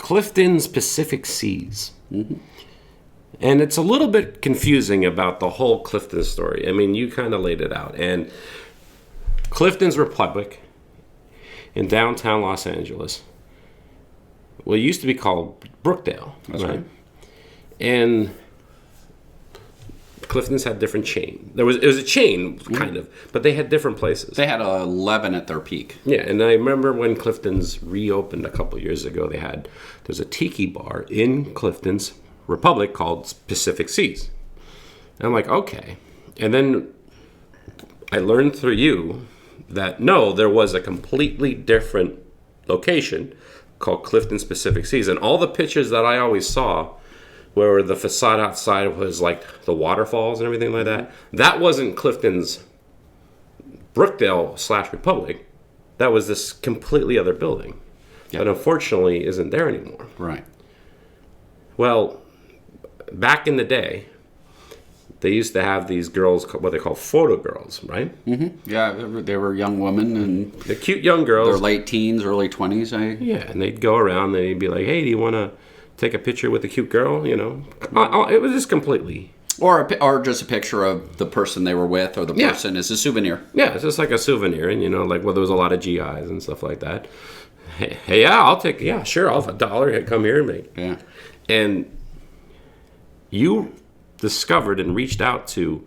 Clifton's Pacific Seas. Mm-hmm. And it's a little bit confusing about the whole Clifton story. I mean, you kind of laid it out. And Clifton's Republic in downtown Los Angeles, well, it used to be called Brookdale. That's right. And Clifton's had different chain. It was a chain, kind of, but they had different places. They had 11 at their peak. Yeah, and I remember when Clifton's reopened a couple years ago, there's a Tiki bar in Clifton's Republic called Pacific Seas. And I'm like, okay. And then I learned through you that no, there was a completely different location called Clifton's Pacific Seas. And all the pictures that I always saw where the facade outside was like the waterfalls and everything like that, that wasn't Clifton's Brookdale / Republic. That was this completely other building. Yep. But unfortunately isn't there anymore. Right. Well, back in the day, they used to have these girls, what they call photo girls, right? Mm-hmm. Yeah, they were young women, and the cute young girls. Their late teens, early 20s. Yeah, and they'd go around and they'd be like, hey, do you want to take a picture with a cute girl? You know, it was just completely... Or just a picture of the person they were with, or the person as a souvenir. Yeah, it's just like a souvenir, and like, well, there was a lot of GIs and stuff like that. Hey, yeah, I'll take, yeah, sure, I'll have $1. Hey, come here and make. Yeah. And you discovered and reached out to,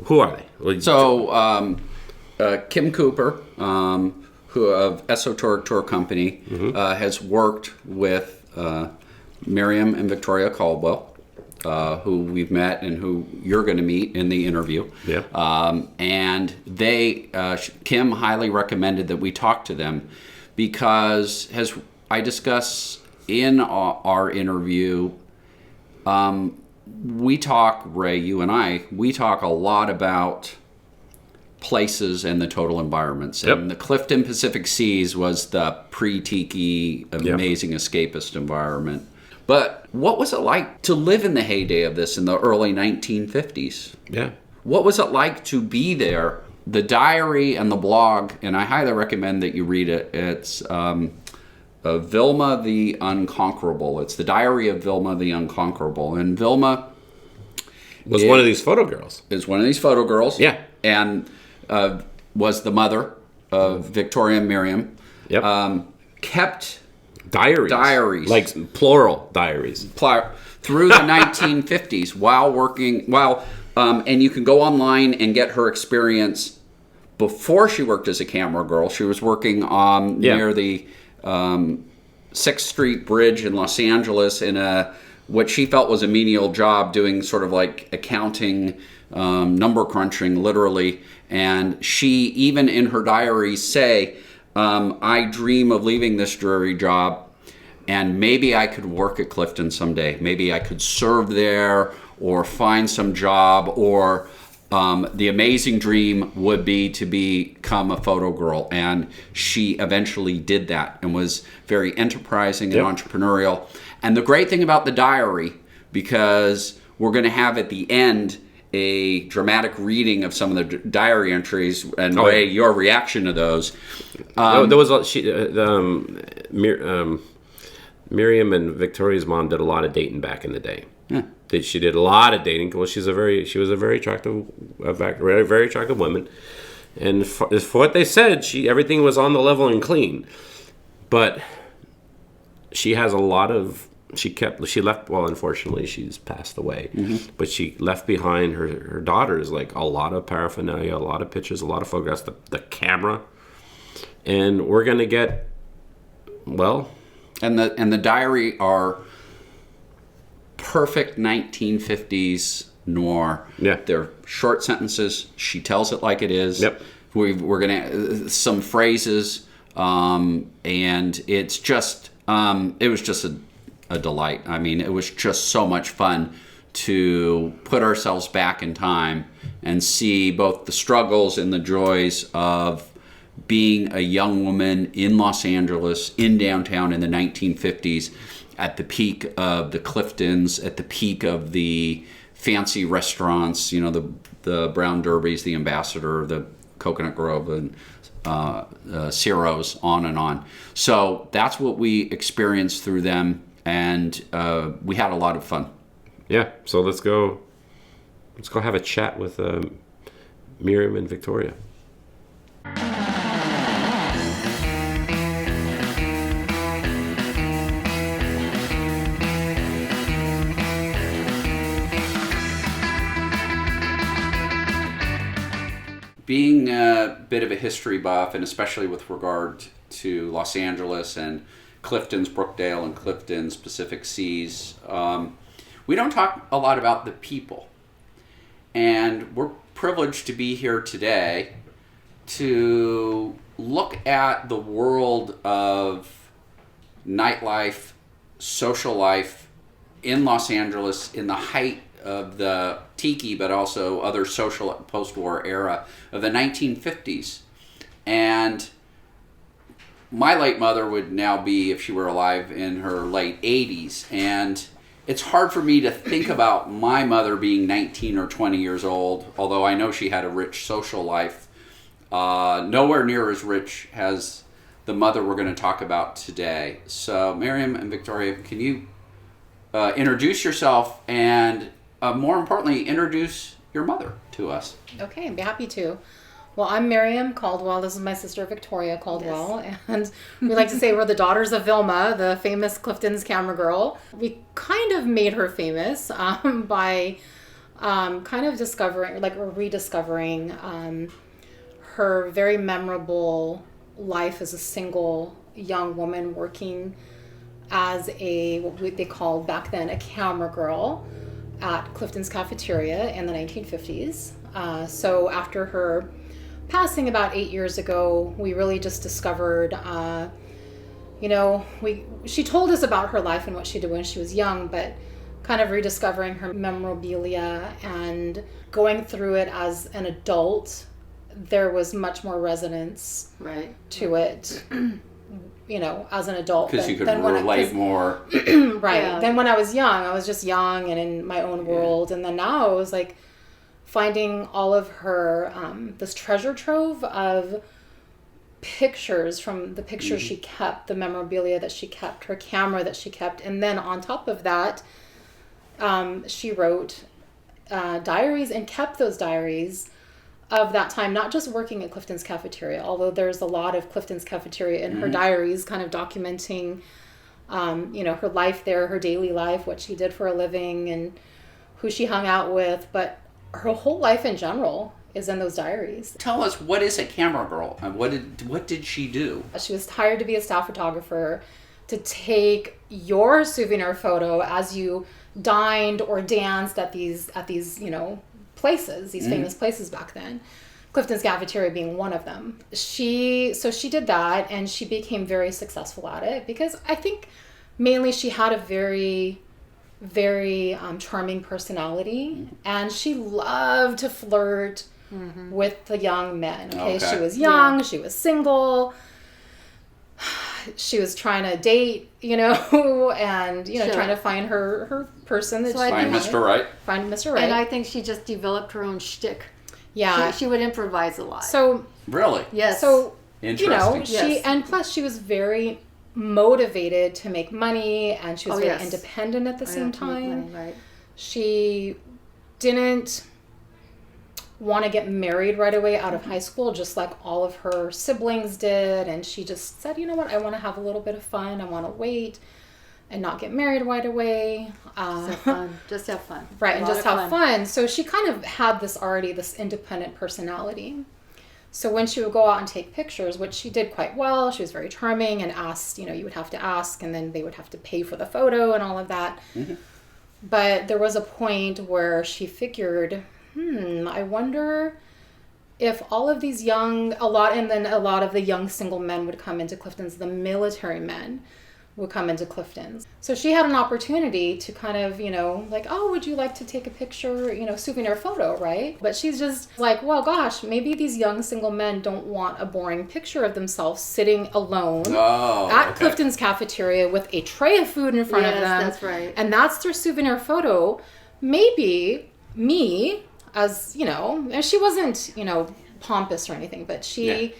who are they? So, Kim Cooper, who of Esoteric Tour Company, has worked with Miriam and Victoria Caldwell, who we've met and who you're going to meet in the interview. Yeah. And Kim highly recommended that we talk to them because, as I discuss in our interview, we talk, Ray, you and I, we talk a lot about places and the total environments. Yep. And the Clifton Pacific Seas was the pre-Tiki, amazing escapist environment. But what was it like to live in the heyday of this in the early 1950s? Yeah. What was it like to be there? The diary and the blog, and I highly recommend that you read it. It's Vilma the Unconquerable. It's the diary of Vilma the Unconquerable. And Vilma was one of these photo girls. Is one of these photo girls. Yeah. And was the mother of Victoria and Miriam. Yep. Kept diaries. Like plural diaries. Through the 1950s while working, and you can go online and get her experience before she worked as a camera girl. She was working near the 6th Street Bridge in Los Angeles in what she felt was a menial job, doing sort of like accounting, number crunching, literally. And she, even in her diaries, say, I dream of leaving this dreary job, and maybe I could work at Clifton someday. Maybe I could serve there or find some job, or the amazing dream would be to become a photo girl. And she eventually did that and was very enterprising and entrepreneurial. And the great thing about the diary, because we're going to have at the end a dramatic reading of some of the diary entries, and Ray, your reaction to those. There was Miriam and Victoria's mom did a lot of dating back in the day. Yeah. She did a lot of dating. Well, she was a very attractive, very attractive woman, and for what they said, everything was on the level and clean. But she has a lot of. She left. Well, unfortunately, she's passed away. Mm-hmm. But she left behind her daughters, like a lot of paraphernalia, a lot of pictures, a lot of photographs, the camera, and we're gonna get And the diary are perfect 1950s noir. Yeah. They're short sentences. She tells it like it is. Yep. We're gonna some phrases, and it's just it was just a delight. I mean, it was just so much fun to put ourselves back in time and see both the struggles and the joys of being a young woman in Los Angeles, in downtown in the 1950s, at the peak of the Cliftons, at the peak of the fancy restaurants, the Brown Derbies, the Ambassador, the Coconut Grove, and Ciro's, on and on. So that's what we experienced through them, and we had a lot of fun. Yeah, so let's go have a chat with Miriam and Victoria. Being a bit of a history buff, and especially with regard to Los Angeles and Clifton's Brookdale and Clifton's Pacific Seas, we don't talk a lot about the people. And we're privileged to be here today to look at the world of nightlife, social life in Los Angeles in the height of the Tiki, but also other social post-war era of the 1950s. And my late mother would now be, if she were alive, in her late 80s. And it's hard for me to think about my mother being 19 or 20 years old, although I know she had a rich social life. Nowhere near as rich as the mother we're going to talk about today. So Miriam and Victoria, can you introduce yourself and more importantly, introduce your mother to us? Okay, I'd be happy to. Well, I'm Miriam Caldwell. This is my sister Victoria Caldwell. Yes. And we like to say we're the daughters of Vilma, the famous Clifton's camera girl. We kind of made her famous by kind of discovering, like rediscovering her very memorable life as a single young woman working as what they called back then a camera girl at Clifton's cafeteria in the 1950s. So after her passing about 8 years ago, we really just discovered, she told us about her life and what she did when she was young, but kind of rediscovering her memorabilia and going through it as an adult, there was much more resonance to it. As an adult. Because you could relate more. Right. Yeah. Then when I was young, I was just young and in my own world. And then now it was like finding all of her, this treasure trove of pictures from the pictures she kept, the memorabilia that she kept, her camera that she kept. And then on top of that, she wrote diaries and kept those diaries of that time, not just working at Clifton's cafeteria, although there's a lot of Clifton's cafeteria in her diaries kind of documenting, her life there, her daily life, what she did for a living and who she hung out with. But her whole life in general is in those diaries. Tell us, what is a camera girl? What did she do? She was hired to be a staff photographer to take your souvenir photo as you dined or danced at these places, these famous places back then, Clifton's cafeteria being one of them. She did that, and she became very successful at it because I think mainly she had a very, very charming personality, and she loved to flirt with the young men. Okay, she was young, she was single, she was trying to date, and trying to find her person that find Mr. Right. Find Mr. Right. And I think she just developed her own shtick. Yeah, she would improvise a lot. So really, yes. So interesting. And plus she was very motivated to make money, and she was very independent at the same time. Money, right. She didn't want to get married right away out of high school, just like all of her siblings did. And she just said, you know what, I want to have a little bit of fun. I want to wait and not get married right away. Just have fun. Right, and just have fun. So she kind of had this independent personality. So when she would go out and take pictures, which she did quite well, she was very charming and asked, you would have to ask, and then they would have to pay for the photo and all of that. But there was a point where she figured, I wonder if all of these a lot of the young single men would come into Clifton's, the military men would come into Clifton's. So she had an opportunity to kind of, would you like to take a picture, souvenir photo, right? But she's just like, well, gosh, maybe these young single men don't want a boring picture of themselves sitting alone at Clifton's cafeteria with a tray of food in front of them. That's right. And that's their souvenir photo. Maybe me, as, and she wasn't, pompous or anything, but she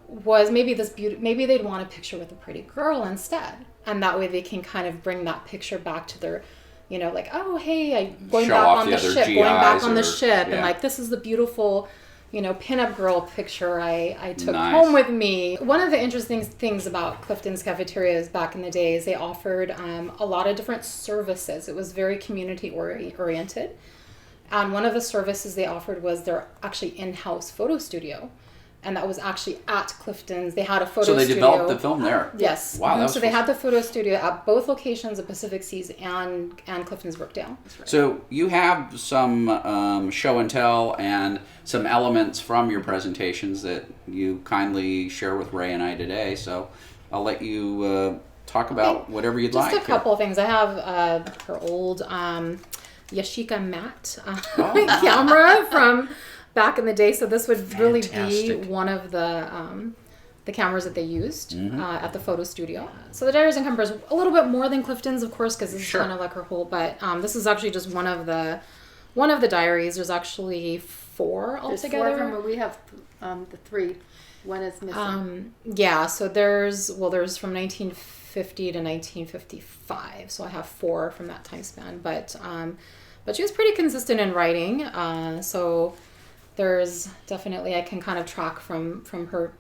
was maybe maybe they'd want a picture with a pretty girl instead, and that way they can kind of bring that picture back to their, like, oh hey, going Show back off on the the other ship, going back on the GIs ship, yeah. and like this is the beautiful, pinup girl picture I took Nice. home with me. One of the interesting things about Clifton's cafeterias back in the days, they offered a lot of different services. It was very community oriented. And one of the services they offered was their actually in-house photo studio. And that was actually at Clifton's. They had a photo studio. So they developed the film there. Yes. Wow. So they had the photo studio at both locations of Pacific Seas and Clifton's Brookdale. So you have some show and tell and some elements from your presentations that you kindly share with Ray and I today. So I'll let you talk about whatever you'd like. Just a couple of things. I have her old Yashica matte camera from back in the day. So this would really be one of the cameras that they used at the photo studio. So the Diaries and Compass, a little bit more than Clifton's, of course, because this is kind of like her whole. But this is actually just one of the diaries. There's actually 4 altogether. There's 4 of them, but we have the 3. One is missing. So there's from 1950 to 1955. So I have 4 from that time span. But she was pretty consistent in writing. So there's definitely, I can kind of track from her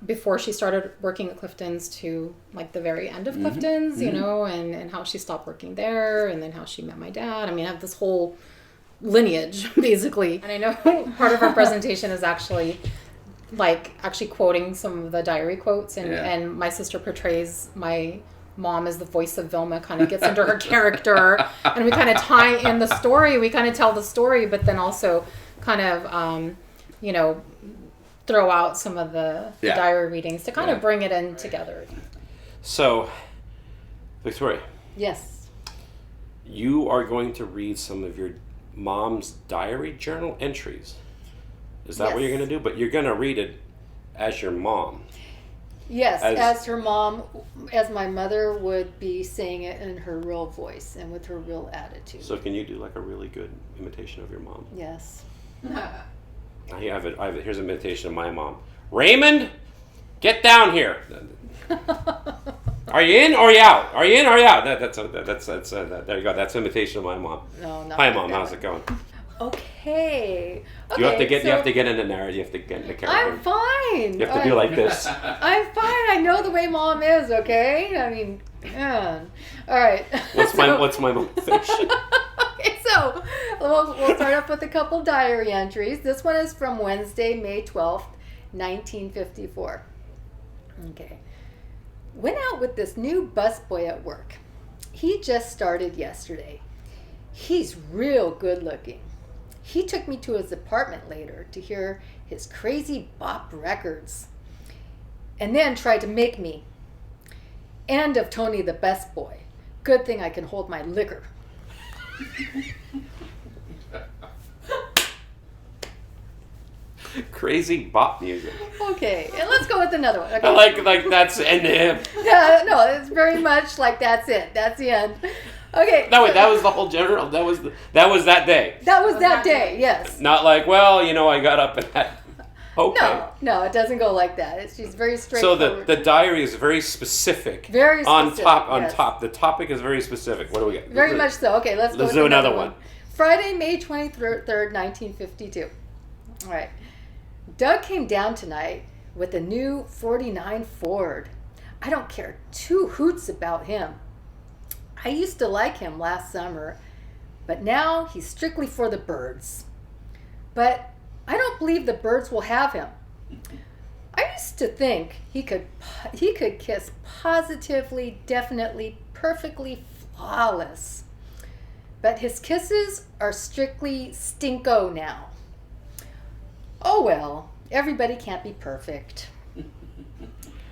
before she started working at Clifton's to like the very end of Clifton's, and how she stopped working there, and then how she met my dad. I mean, I have this whole lineage basically. And I know part of our presentation is actually quoting some of the diary quotes, and my sister portrays my mom as the voice of Vilma, kind of gets into her character, and we kind of tie in the story. We kind of tell the story, but then also kind of, throw out some of the diary readings to kind of bring it in together. So, Victoria. Yes. You are going to read some of your mom's diary journal entries. Is that what you're going to do? But you're going to read it as your mom. Yes, as her mom, as my mother would be saying it in her real voice and with her real attitude. So can you do like a really good imitation of your mom? Yes. I have it. Here's an imitation of my mom. Raymond, get down here. Are you in or are you out? Are you in or are you out? That's there you go. That's an imitation of my mom. No, not Hi, like Mom. that How's one. it going? Okay. You have to get in the narrative. You have to get in the character. I'm fine. You have to do like this. I'm fine. I know the way Mom is. Okay. I mean, man. All right. What's my motivation? Okay, so we'll start off with a couple diary entries. This one is from Wednesday, May 12th, 1954. Okay. Went out with this new busboy at work. He just started yesterday. He's real good looking. He took me to his apartment later to hear his crazy bop records, and then tried to make me. End of Tony the Best Boy. Good thing I can hold my liquor. Crazy bop music. Okay, and let's go with another one. Okay. I like that's end him. Yeah, no, it's very much like that's it. That's the end. Okay. No, wait, that was the whole general. That was that day. That was that day. Yes. Not like, well, I got up and had. Okay. No, it doesn't go like that. She's very So straightforward. the diary is very specific. Very specific, On yes. top. The topic is very specific. What do we get? Very much so. Okay, let's go Let's with do another one. Friday, May 23rd, 1952. All right. Doug came down tonight with a new 49 Ford. I don't care 2 hoots about him. I used to like him last summer, but now he's strictly for the birds. But I don't believe the birds will have him. I used to think he could kiss positively, definitely, perfectly flawless. But his kisses are strictly stinko now. Oh well, everybody can't be perfect.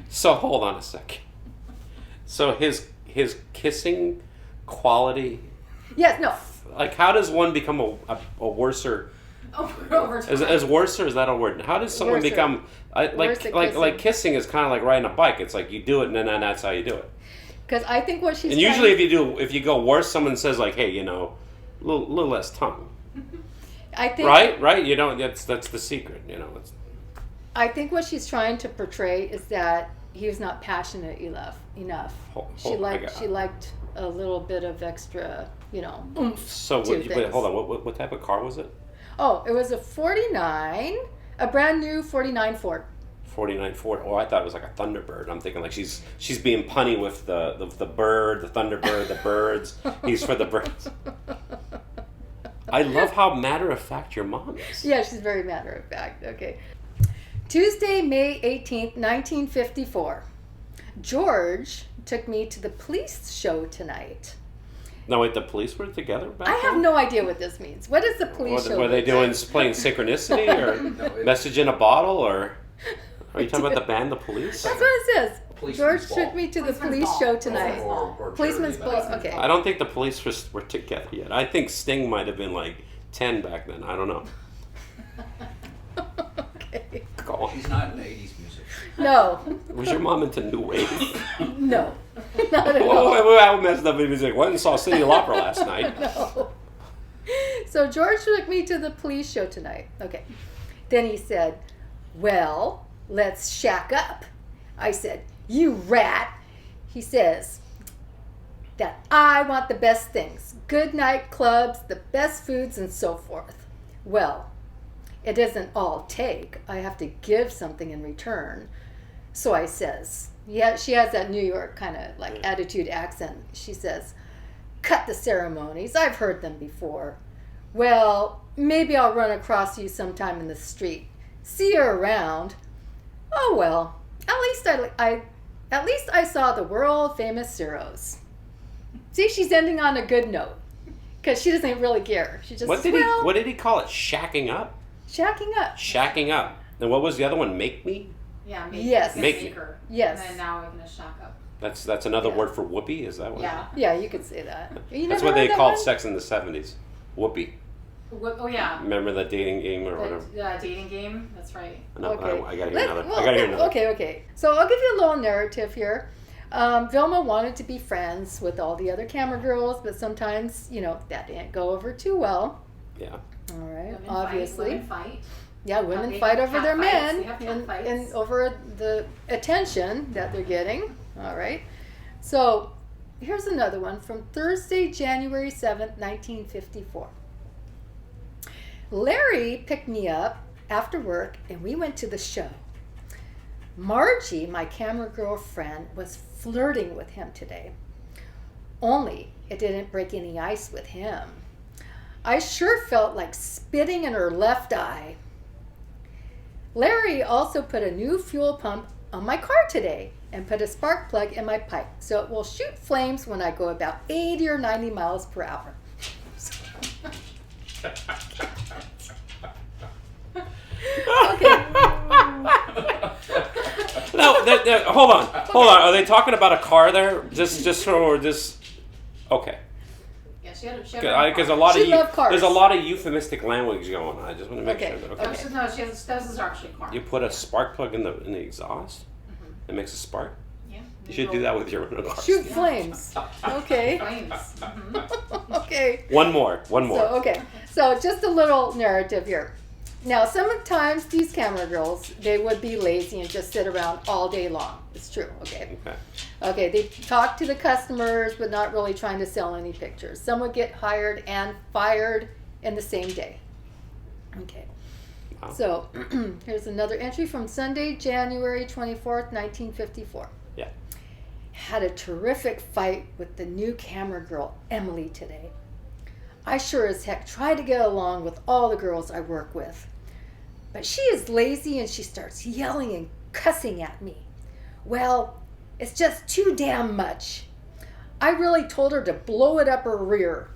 So hold on a second. So his kissing quality. Yes, no. Like, how does one become a worser? Over time. Is worser? Is that a word? How does someone Worser. become like kissing is kind of like riding a bike. It's like you do it and then that's how you do it. Because I think what she's And usually if you go worse, someone says like, hey, a little less tongue. I think Right? You don't. That's the secret. It's, I think what she's trying to portray is that he was not passionate enough. She liked a little bit of extra, oomph. So wait, hold on. What type of car was it? Oh, it was a 49, a brand new 49 Ford. 49 Ford. Oh, I thought it was like a Thunderbird. I'm thinking like she's being punny with the bird, the Thunderbird, the birds. He's for the birds. I love how matter of fact your mom is. Yeah, she's very matter of fact. Okay. Tuesday, May 18th, 1954. George took me to the police show tonight. No, wait, the police were together back I have then? no idea what this means. What is the police show? Were they playing synchronicity or message in a bottle or... Are you talking about the band The Police? That's what it says. Policeman's George took me to the police show tonight. Or Policeman's charity ball. event. Okay. I don't think the police were together yet. I think Sting might have been like 10 back then. I don't know. Okay. Go on. He's not into 80s music. No. Was your mom into New Wave? No. Not at all. Oh, I messed up. He was like, went and saw City of Opera last night. No. So George took me to the police show tonight. Okay. Then he said, well, let's shack up. I said, you rat. He says that I want the best things. Good night clubs, the best foods, and so forth. Well, it doesn't all take. I have to give something in return. So I says, yeah, she has that New York kind of like attitude accent. She says, cut the ceremonies. I've heard them before. Well, maybe I'll run across you sometime in the street. See you around. Oh well, at least I saw the world famous Zeros. See, she's ending on a good note because she doesn't really care. She just What did he call it? Shacking up? shacking up. Shacking up. And what was the other one? Make me? Yeah, Yes. Make me. her. Yes. And then now we're gonna shack up. That's another Yeah. word for whoopee? Is that what? Yeah. Yeah, you could say that. You That's never what they heard that called one? sex in the 70s. Whoopee. Oh yeah. Remember that dating game or whatever? The dating game. That's right. No, Okay. I gotta hear Let- another. well, I gotta hear another. Okay. So I'll give you a little narrative here. Vilma wanted to be friends with all the other camera girls, but sometimes, that didn't go over too well. Yeah. All right, Women obviously. fight. Yeah, women They fight have over cat their fights. men They have cat and fights. over the attention that they're getting. All right. So here's another one from Thursday, January 7th, 1954. Larry picked me up after work and we went to the show. Margie, my camera girlfriend, was flirting with him today. Only it didn't break any ice with him. I sure felt like spitting in her left eye. Larry also put a new fuel pump on my car today and put a spark plug in my pipe so it will shoot flames when I go about 80 or 90 miles per hour. Okay. No, hold on. Are they talking about a car there? Just okay. Yeah, she had a Because a lot She of loved cars. there's a lot of euphemistic language going on. I just want to make Okay, sure. That, No, this is actually a car. You put a spark plug in the exhaust. It makes a spark. Yeah. You should do that with your own car. Shoot flames. Okay. Flames. Okay. One more. So just a little narrative here. Now, sometimes these camera girls, they would be lazy and just sit around all day long. It's true, okay? Okay, they talk to the customers, but not really trying to sell any pictures. Some would get hired and fired in the same day. Okay. Wow. So, here's another entry from Sunday, January 24th, 1954. Yeah. Had a terrific fight with the new camera girl, Emily, today. I sure as heck try to get along with all the girls I work with. But she is lazy and she starts yelling and cussing at me. Well, it's just too damn much. I really told her to blow it up her rear.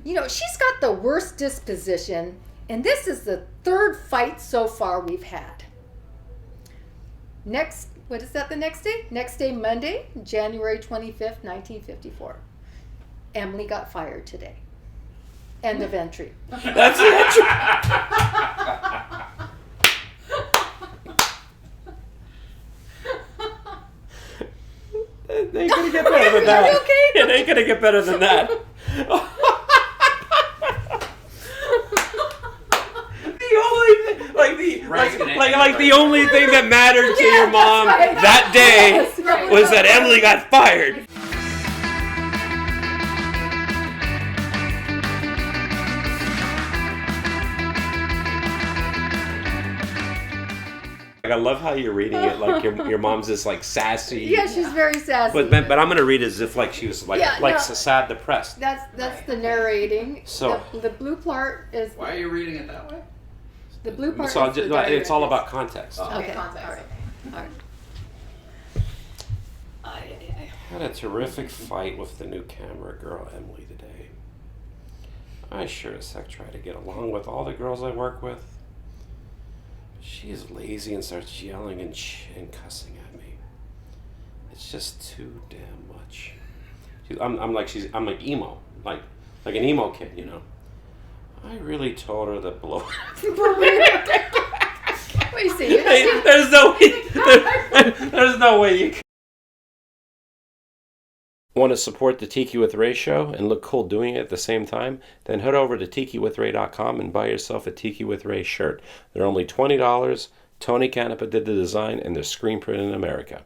She's got the worst disposition, and this is the third fight so far we've had. Next, what is that the next day? Next day, Monday, January 25th, 1954. Emily got fired today. End of entry. That's the entry. They ain't gonna get better than that. Are you okay? It ain't gonna get better than that. The only thing, Like the only thing that mattered to your mom that day was that Emily got fired. I love how you're reading it like your mom's this like sassy. Yeah, she's very sassy. But I'm gonna read it as if like she was sad, depressed. That's the narrating. So the blue part is. Why are you reading it that way? The blue part. So is the diary. it's all about context. Okay. Context. All right. I had a terrific fight with the new camera girl Emily today. I sure as heck try to get along with all the girls I work with. She is lazy and starts yelling and cussing at me. It's just too damn much. I'm like emo, like an emo kid, you know. I really told her to blow. What you see? There's no way. There's no way you can. Want to support the Tiki with Ray show and look cool doing it at the same time? Then head over to tikiwithray.com and buy yourself a Tiki with Ray shirt. They're only $20. Tony Canepa did the design and they're screen printed in America.